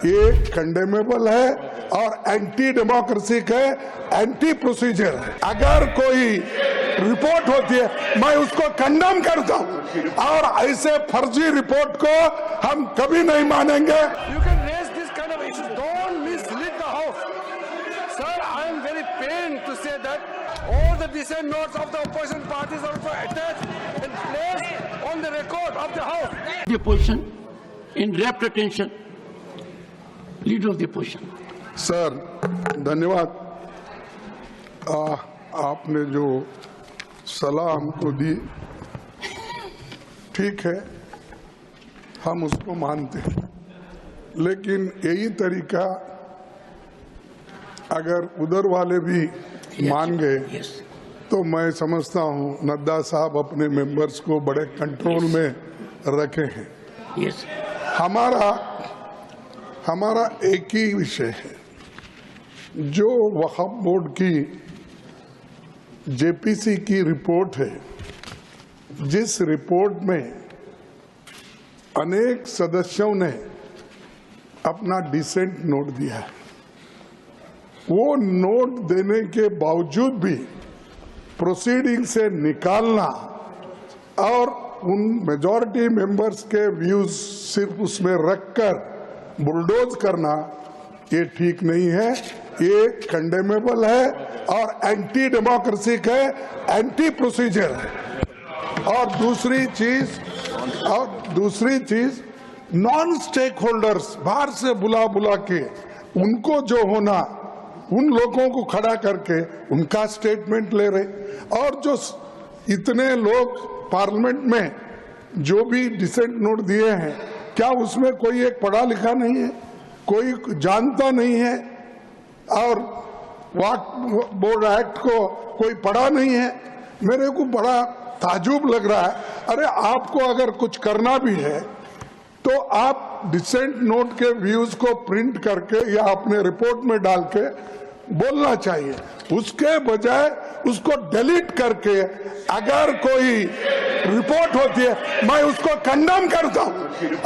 ये कंडेमेबल है और एंटी डेमोक्रेसी है, एंटी प्रोसीजर है। अगर कोई रिपोर्ट होती है मैं उसको कंडेम करता हूं और ऐसे फर्जी रिपोर्ट को हम कभी नहीं मानेंगे। You can raise this kind of issues. Don't mislead the House. Sir, I am very pained to say that all the dissent notes of the opposition parties are also attached and placed on the record of the House. The opposition in rapt attention. Leader of the opposition. Sir धन्यवाद। आपने जो सलाह हमको दी ठीक है, हम उसको मानते हैं, लेकिन यही तरीका अगर उधर वाले भी मान गए तो मैं समझता हूं नड्डा साहब अपने मेंबर्स को बड़े कंट्रोल में रखे हैं। Yes. हमारा एक ही विषय है, जो वक्फ बोर्ड की जेपीसी की रिपोर्ट है, जिस रिपोर्ट में अनेक सदस्यों ने अपना डिसेंट नोट दिया है, वो नोट देने के बावजूद भी प्रोसीडिंग से निकालना और उन मेजॉरिटी मेंबर्स के व्यूज सिर्फ उसमें रखकर बुलडोज करना, ये ठीक नहीं है। ये कंडेमेबल है और एंटी डेमोक्रेसी है, एंटी प्रोसीजर है। और दूसरी चीज नॉन स्टेक होल्डर्स बाहर से बुला के उनको जो होना, उन लोगों को खड़ा करके उनका स्टेटमेंट ले रहे, और जो इतने लोग पार्लियामेंट में जो भी डिसेंट नोट दिए हैं, क्या उसमें कोई एक पढ़ा लिखा नहीं है, कोई जानता नहीं है, और वक्फ बोर्ड एक्ट को कोई पढ़ा नहीं है? मेरे को बड़ा ताजुब लग रहा है। अरे आपको अगर कुछ करना भी है तो आप डिसेंट नोट के व्यूज को प्रिंट करके या अपने रिपोर्ट में डाल के बोलना चाहिए, उसके बजाय उसको डिलीट करके अगर कोई रिपोर्ट होती है मैं उसको कंडेम करता हूं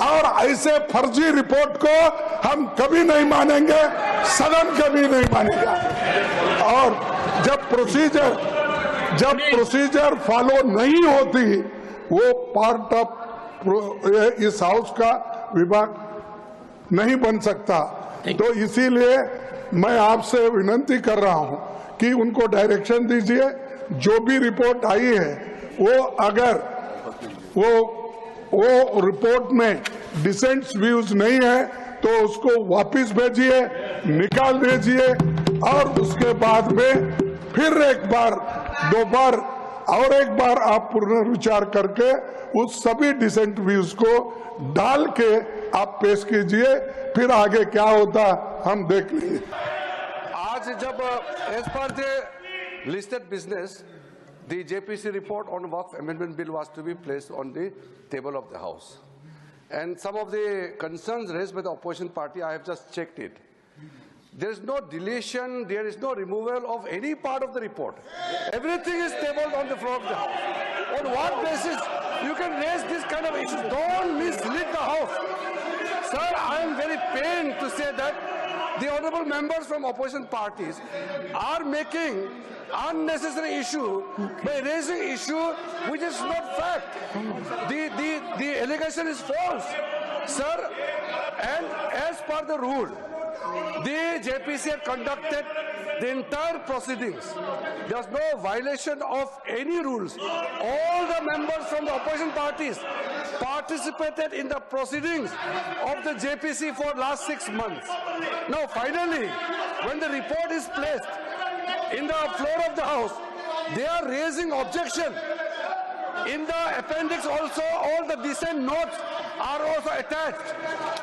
और ऐसे फर्जी रिपोर्ट को हम कभी नहीं मानेंगे, सदन कभी नहीं मानेगा। और जब प्रोसीजर फॉलो नहीं होती, वो पार्ट ऑफ इस हाउस का विभाग नहीं बन सकता। तो इसीलिए मैं आपसे विनती कर रहा हूं कि उनको डायरेक्शन दीजिए, जो भी रिपोर्ट आई है वो अगर वो रिपोर्ट में डिसेंट व्यूज नहीं है तो उसको वापस भेजिए, निकाल दीजिए, और उसके बाद में फिर एक बार, दो बार और एक बार आप पुनर्विचार करके उस सभी डिसेंट व्यूज को डाल के आप पेश कीजिए, फिर आगे क्या होता हम देख लेंगे। आज जब as per the listed business, the JPC report on Waqf Amendment Bill was to be placed on the table of the House. And some of the concerns raised by the opposition party, I have just checked it. There is no deletion, there is no removal of any part of the report. Everything is tabled on the floor of the House. On what basis you can raise this kind of issues? Don't mislead the House. Sir, I am very pained to say that the honorable members from opposition parties are making unnecessary issue by raising issue which is not fact. The allegation is false, sir. And as per the rule, the JPC had conducted the entire proceedings. There was no violation of any rules. All the members from the opposition parties participated in the proceedings of the JPC for last 6 months. Now finally, when the report is placed in the floor of the House, they are raising objection. In the appendix also, all the dissent notes are also attached.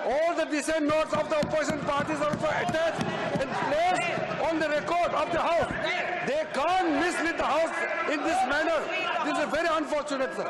All the dissent notes of the opposition parties are also attached and placed on the record of the House. They can't mislead the House in this manner. This is very unfortunate, sir.